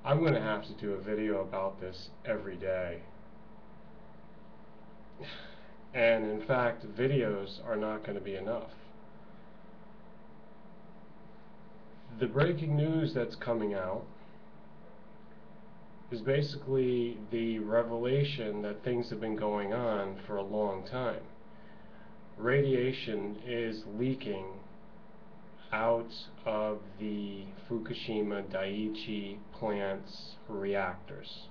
I'm going to have to do a video about this every day. And in fact, videos are not going to be enough. The breaking news that's coming out is basically the revelation that things have been going on for a long time. Radiation is leaking out of the Fukushima Daiichi plant's reactors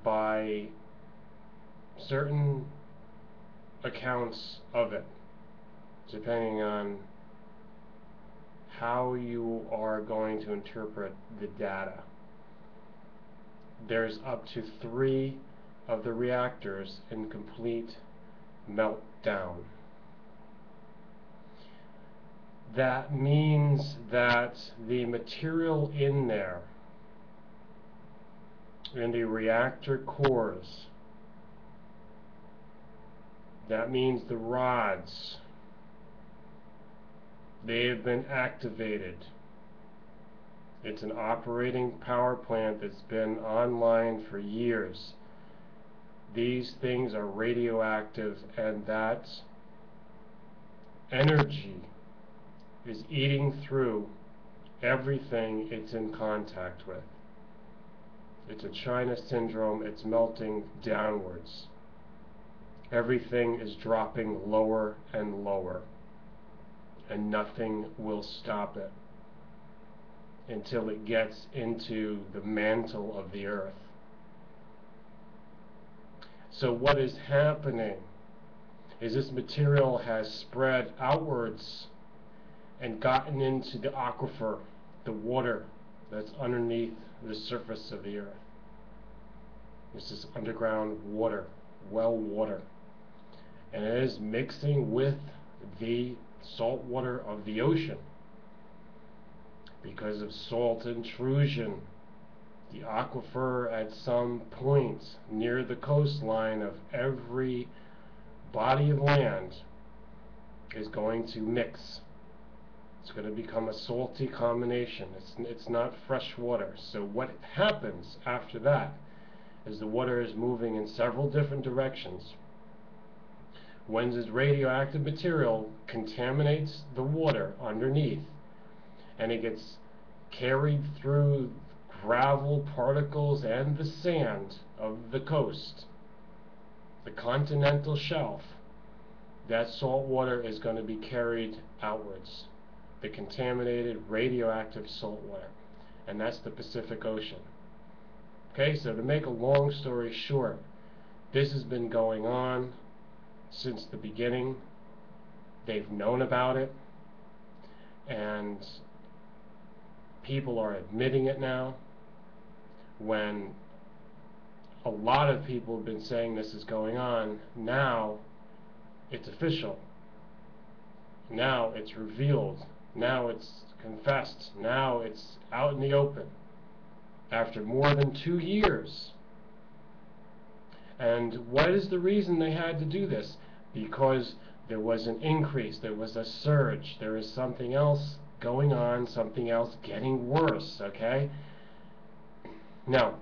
by certain accounts of it, depending on how you are going to interpret the data. There's up to 3 of the reactors in complete meltdown. That means that the material in there, in the reactor cores, that means the rods, they have been activated. It's an operating power plant that's been online for years. These things are radioactive, and that energy is eating through everything it's in contact with. It's a China syndrome. It's melting downwards. Everything is dropping lower and lower, and nothing will stop it until it gets into the mantle of the earth. So what is happening is this material has spread outwards and gotten into the aquifer, the water that's underneath the surface of the earth. This is underground water, well water. And it is mixing with the salt water of the ocean. Because of salt intrusion, the aquifer at some point near the coastline of every body of land is going to mix. It's going to become a salty combination. It's not fresh water. So what happens after that is the water is moving in several different directions. When this radioactive material contaminates the water underneath, and it gets carried through gravel particles and the sand of the coast, the continental shelf, that salt water is going to be carried outwards. The contaminated radioactive salt water, and that's the Pacific Ocean. Okay, so to make a long story short, this has been going on since the beginning. They've known about it, and people are admitting it now, when a lot of people have been saying this is going on. Now it's official. Now it's revealed. Now it's confessed. Now it's out in the open after more than 2 years. And what is the reason they had to do this? Because there was an increase, there was a surge, there is something else going on, something else getting worse, okay? Now,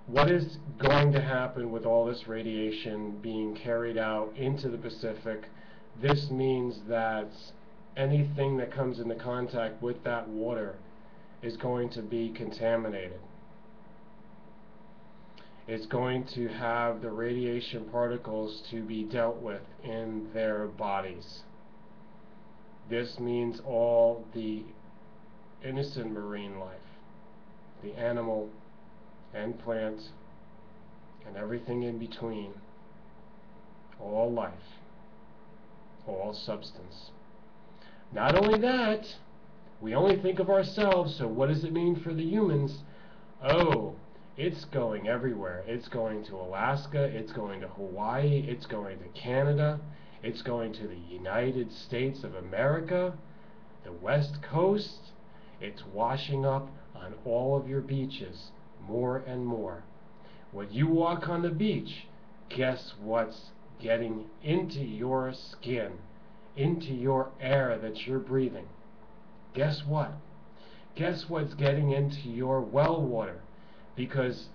what is going to happen with all this radiation being carried out into the Pacific? This means that anything that comes into contact with that water is going to be contaminated. It's going to have the radiation particles to be dealt with in their bodies. This means all the innocent marine life, the animal and plant and everything in between, all life, all substance. Not only that, we only think of ourselves, so what does it mean for the humans? Oh, it's going everywhere. It's going to Alaska, it's going to Hawaii, it's going to Canada, it's going to the United States of America, the West Coast. It's washing up on all of your beaches more and more. When you walk on the beach, guess what's getting into your skin, into your air that you're breathing? Guess what? Guess what's getting into your well water? Because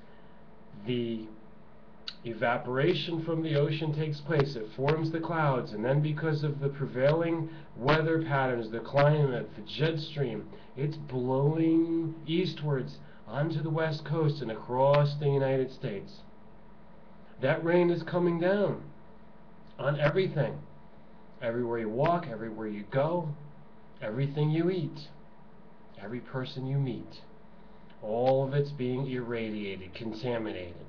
the evaporation from the ocean takes place, it forms the clouds, and then because of the prevailing weather patterns, the climate, the jet stream, it's blowing eastwards onto the west coast and across the United States. That rain is coming down on everything. Everywhere you walk, everywhere you go, everything you eat, every person you meet. All of it's being irradiated, contaminated.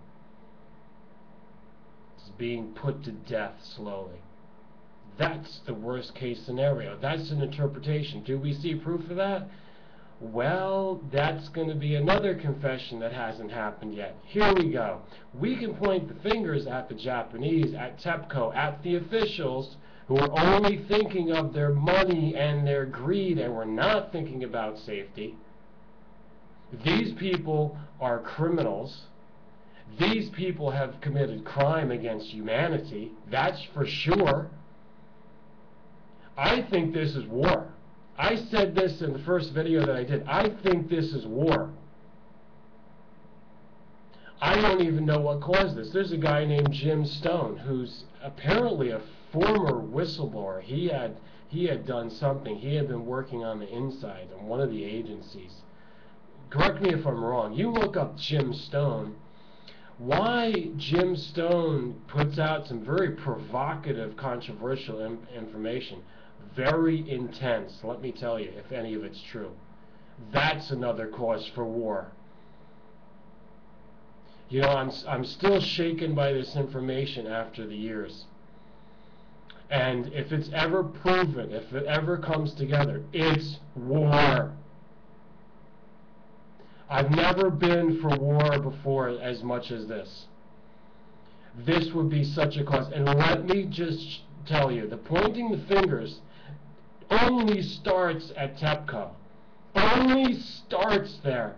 It's being put to death slowly. That's the worst case scenario. That's an interpretation. Do we see proof of that? Well, that's going to be another confession that hasn't happened yet. Here we go. We can point the fingers at the Japanese, at Tepco, at the officials who are only thinking of their money and their greed, and we're not thinking about safety. These people are criminals. These people have committed crime against humanity. That's for sure. I think this is war. I said this in the first video that I did. I think this is war. I don't even know what caused this. There's a guy named Jim Stone who's apparently a former whistleblower. He had done something. He had been working on the inside on one of the agencies. Correct me if I'm wrong. You look up Jim Stone. Why Jim Stone puts out some very provocative, controversial information. Very intense, let me tell you, if any of it's true. That's another cause for war. You know, I'm still shaken by this information after the years. And if it's ever proven, if it ever comes together, it's war. I've never been for war before as much as this. This would be such a cause. And let me just tell you, the pointing the fingers only starts at Tepco. Only starts there.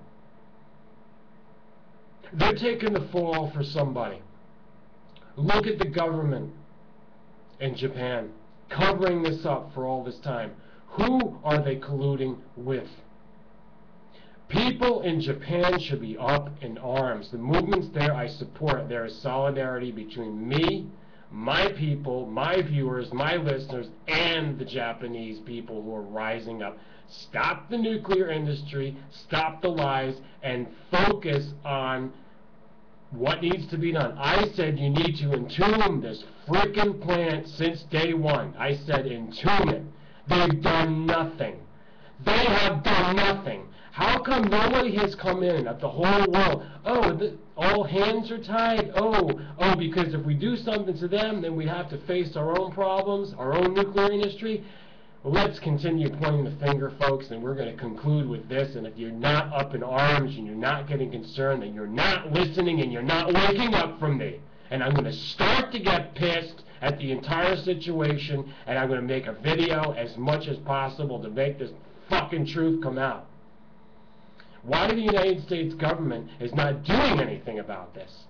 They're taking the fall for somebody. Look at the government in Japan covering this up for all this time. Who are they colluding with? People in Japan should be up in arms. The movements there I support. There is solidarity between me, my people, my viewers, my listeners, and the Japanese people who are rising up. Stop the nuclear industry, stop the lies, and focus on what needs to be done. I said you need to entomb this frickin' plant since day one. I said entomb it. They've done nothing. They have done nothing. How come nobody has come in at the whole world? Oh, all hands are tied. Oh, because if we do something to them, then we have to face our own problems, our own nuclear industry. Well, let's continue pointing the finger, folks, and we're going to conclude with this. And if you're not up in arms and you're not getting concerned, then you're not listening and you're not waking up from me. And I'm going to start to get pissed at the entire situation, and I'm going to make a video as much as possible to make this fucking truth come out. Why the United States government is not doing anything about this?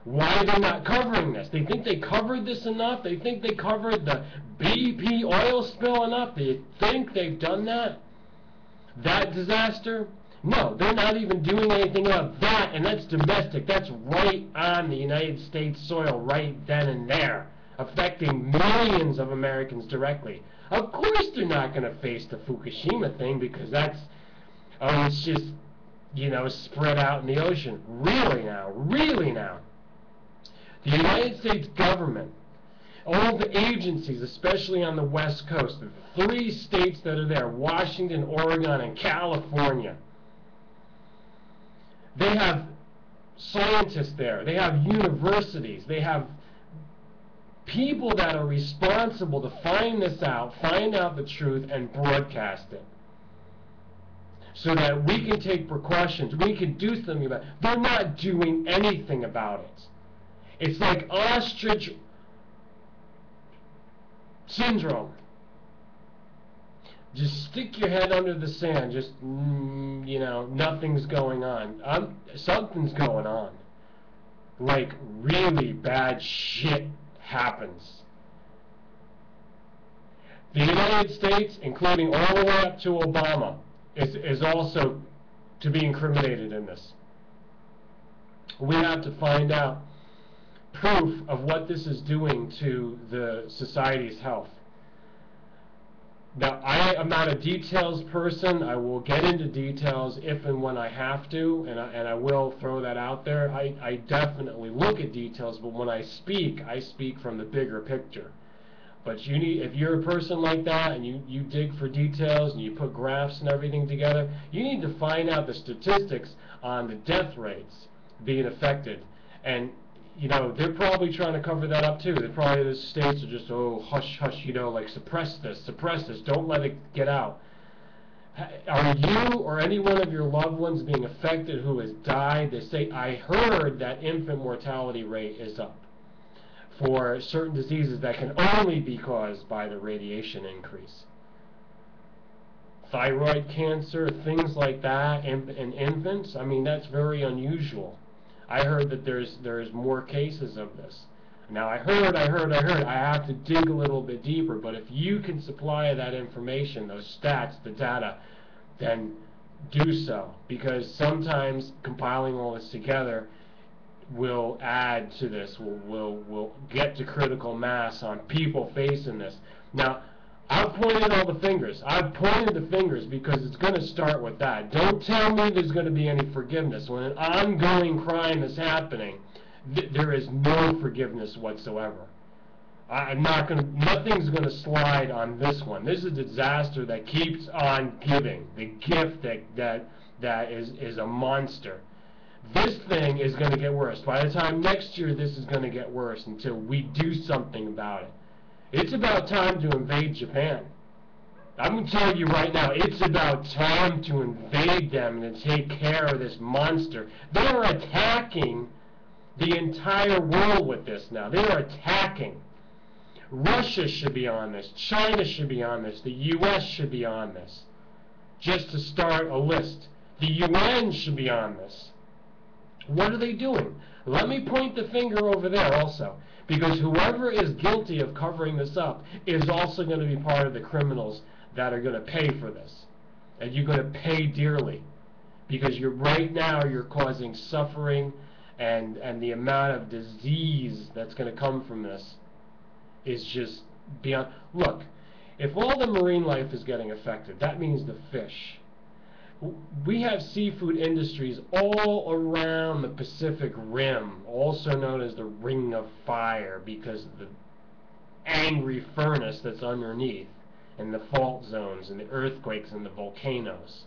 Why are they not covering this? They think they covered this enough? They think they covered the BP oil spill enough? They think they've done that? That disaster? No, they're not even doing anything about that, and that's domestic. That's right on the United States soil right then and there, affecting millions of Americans directly. Of course they're not going to face the Fukushima thing because that's, it's just, you know, spread out in the ocean. Really now. The United States government, all the agencies, especially on the West Coast, the 3 states that are there, Washington, Oregon, and California, they have scientists there, they have universities, they have people that are responsible to find this out, find out the truth, and broadcast it. So that we can take precautions, we can do something about it. They're not doing anything about it. It's like ostrich syndrome. Just stick your head under the sand, just, you know, nothing's going on. Something's going on. Like, really bad shit happens. The United States, including all the way up to Obama, is also to be incriminated in this. We have to find out proof of what this is doing to the society's health. Now, I am not a details person. I will get into details if and when I have to, and I will throw that out there. I definitely look at details, but when I speak from the bigger picture. But you need, if you're a person like that and you dig for details and you put graphs and everything together, you need to find out the statistics on the death rates being affected. And you know, they're probably trying to cover that up too. They're probably, the states are just, oh, hush, hush, you know, like suppress this, don't let it get out. Are you or any one of your loved ones being affected who has died? They say, I heard that infant mortality rate is up for certain diseases that can only be caused by the radiation increase. Thyroid cancer, things like that in infants, I mean, that's very unusual. I heard that there's more cases of this. Now I heard. I have to dig a little bit deeper, but if you can supply that information, those stats, the data, then do so, because sometimes compiling all this together will add to this, will get to critical mass on people facing this. Now, I've pointed all the fingers. I've pointed the fingers because it's going to start with that. Don't tell me there's going to be any forgiveness. When an ongoing crime is happening, there is no forgiveness whatsoever. Nothing's going to slide on this one. This is a disaster that keeps on giving. The gift that is a monster. This thing is going to get worse. By the time next year, this is going to get worse until we do something about it. It's about time to invade Japan. I'm going to tell you right now, it's about time to invade them and to take care of this monster. They are attacking the entire world with this now. They are attacking. Russia should be on this. China should be on this. The U.S. should be on this. Just to start a list. The UN should be on this. What are they doing? Let me point the finger over there also. Because whoever is guilty of covering this up is also going to be part of the criminals that are going to pay for this. And you're going to pay dearly. Because right now you're causing suffering, and the amount of disease that's going to come from this is just beyond. Look, if all the marine life is getting affected, that means the fish. We have seafood industries all around the Pacific Rim, also known as the Ring of Fire, because of the angry furnace that's underneath, and the fault zones, and the earthquakes, and the volcanoes.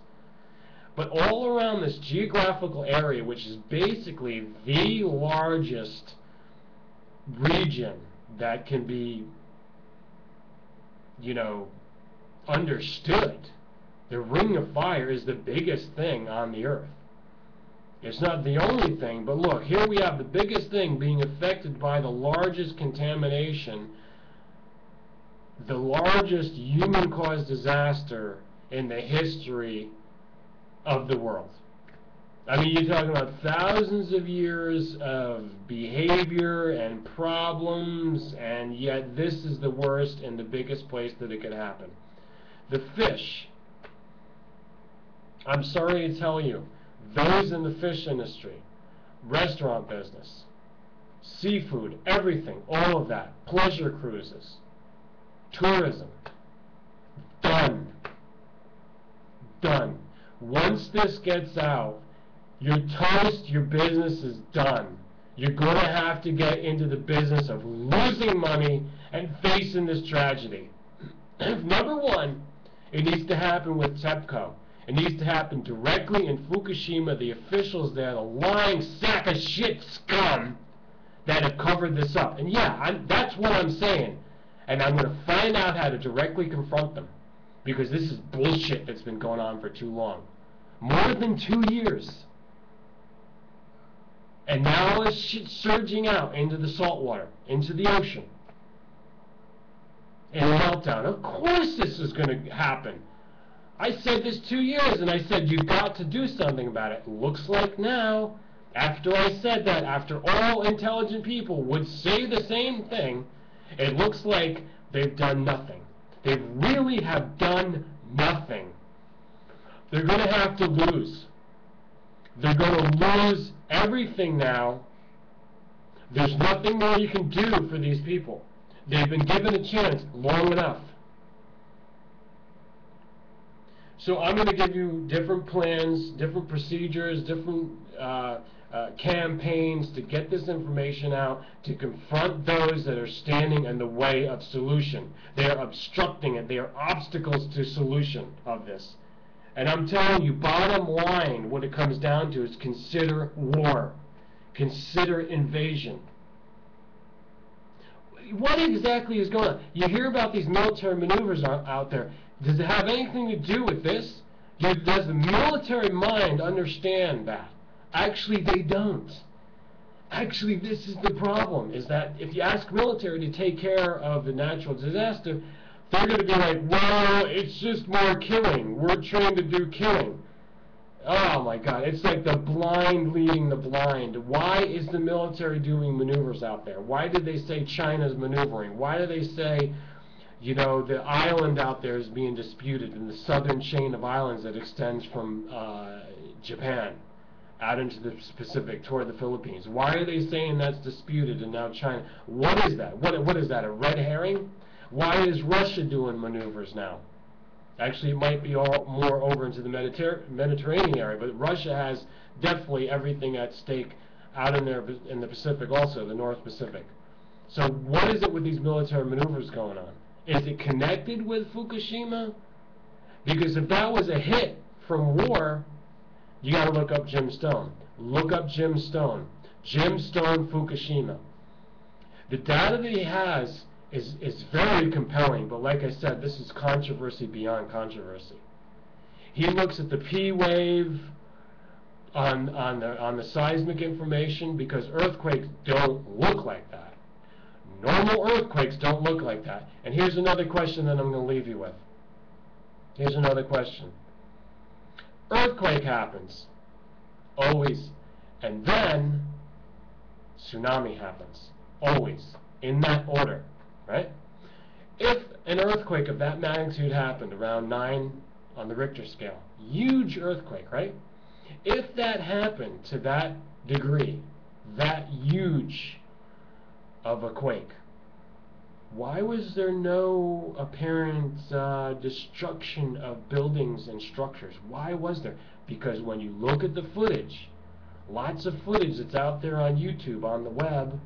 But all around this geographical area, which is basically the largest region that can be, you know, understood, the Ring of Fire is the biggest thing on the earth. It's not the only thing, but look, here we have the biggest thing being affected by the largest contamination, the largest human-caused disaster in the history of the world. I mean, you're talking about thousands of years of behavior and problems, and yet this is the worst and the biggest place that it could happen. The fish, I'm sorry to tell you, those in the fish industry, restaurant business, seafood, everything, all of that, pleasure cruises, tourism, done. Done. Once this gets out, your toast, your business is done. You're going to have to get into the business of losing money and facing this tragedy. Number one, it needs to happen with Tepco. It needs to happen directly in Fukushima. The officials there, the lying sack of shit scum that have covered this up. And yeah, that's what I'm saying. And I'm going to find out how to directly confront them. Because this is bullshit that's been going on for too long. More than 2 years. And now all this shit's surging out into the salt water, into the ocean. And meltdown. Of course this is going to happen. I said this 2 years, and I said, you've got to do something about it. Looks like now, after I said that, after all intelligent people would say the same thing, it looks like they've done nothing. They really have done nothing. They're going to have to lose. They're going to lose everything now. There's nothing more you can do for these people. They've been given a chance long enough. So I'm going to give you different plans, different procedures, different campaigns to get this information out, to confront those that are standing in the way of solution. They are obstructing it. They are obstacles to solution of this. And I'm telling you, bottom line, what it comes down to is consider war. Consider invasion. What exactly is going on? You hear about these military maneuvers out there. Does it have anything to do with this? Does the military mind understand that? Actually, they don't. Actually, this is the problem, is that if you ask military to take care of the natural disaster, they're going to be like, well, it's just more killing. We're trained to do killing. Oh my God, it's like the blind leading the blind. Why is the military doing maneuvers out there? Why did they say China's maneuvering? Why do they say, you know, the island out there is being disputed in the southern chain of islands that extends from Japan out into the Pacific toward the Philippines? Why are they saying that's disputed and now China? What is that? What is that, a red herring? Why is Russia doing maneuvers now? Actually, it might be all more over into the Mediterranean area, but Russia has definitely everything at stake out in there in the Pacific also, the North Pacific. So what is it with these military maneuvers going on? Is it connected with Fukushima? Because if that was a hit from war, you got to look up Jim Stone. Look up Jim Stone. Jim Stone, Fukushima. The data that he has is very compelling, but like I said, this is controversy beyond controversy. He looks at the P wave on the seismic information, because earthquakes don't look like that. Normal earthquakes don't look like that. And here's another question that I'm going to leave you with. Here's another question. Earthquake happens, always, and then tsunami happens, always, in that order. Right? If an earthquake of that magnitude happened around 9 on the Richter scale, huge earthquake, right? If that happened to that degree, that huge of a quake, why was there no apparent destruction of buildings and structures? Why was there? Because when you look at the footage, lots of footage that's out there on YouTube, on the web,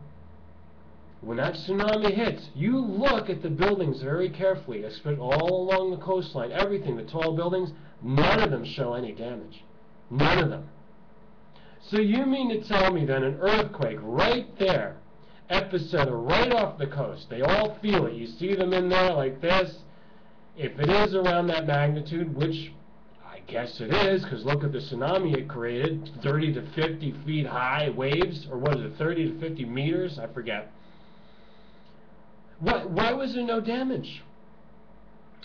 when that tsunami hits, you look at the buildings very carefully, especially all along the coastline, everything, the tall buildings, none of them show any damage. None of them. So you mean to tell me that an earthquake right there, epicenter right off the coast, they all feel it, you see them in there like this, if it is around that magnitude, which I guess it is, because look at the tsunami it created, 30 to 50 feet high waves, or what is it, 30 to 50 meters, I forget. Why was there no damage?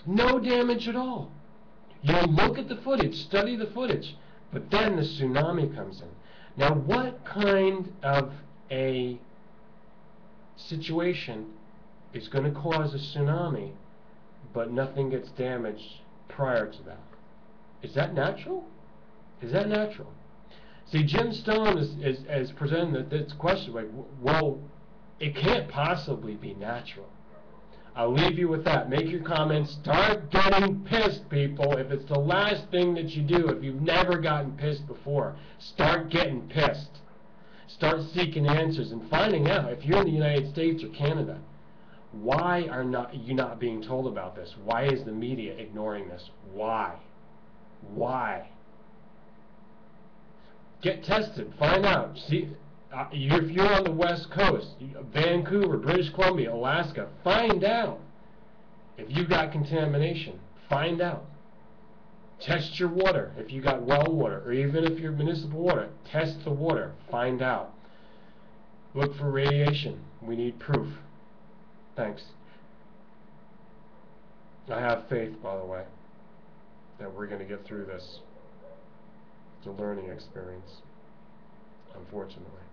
No damage at all. You look at the footage, study the footage, but then the tsunami comes in. Now, what kind of a situation is going to cause a tsunami, but nothing gets damaged prior to that? Is that natural? Is that natural? See, Jim Stone is presenting this question like, well, it can't possibly be natural. I'll leave you with that. Make your comments. Start getting pissed, people. If it's the last thing that you do, if you've never gotten pissed before, start getting pissed. Start seeking answers and finding out, if you're in the United States or Canada, why are you not being told about this? Why is the media ignoring this? Why? Why? Get tested. Find out. See. If you're on the West Coast, Vancouver, British Columbia, Alaska, find out if you've got contamination. Find out. Test your water if you got well water, or even if you're municipal water. Test the water. Find out. Look for radiation. We need proof. Thanks. I have faith, by the way, that we're going to get through this. It's a learning experience, unfortunately.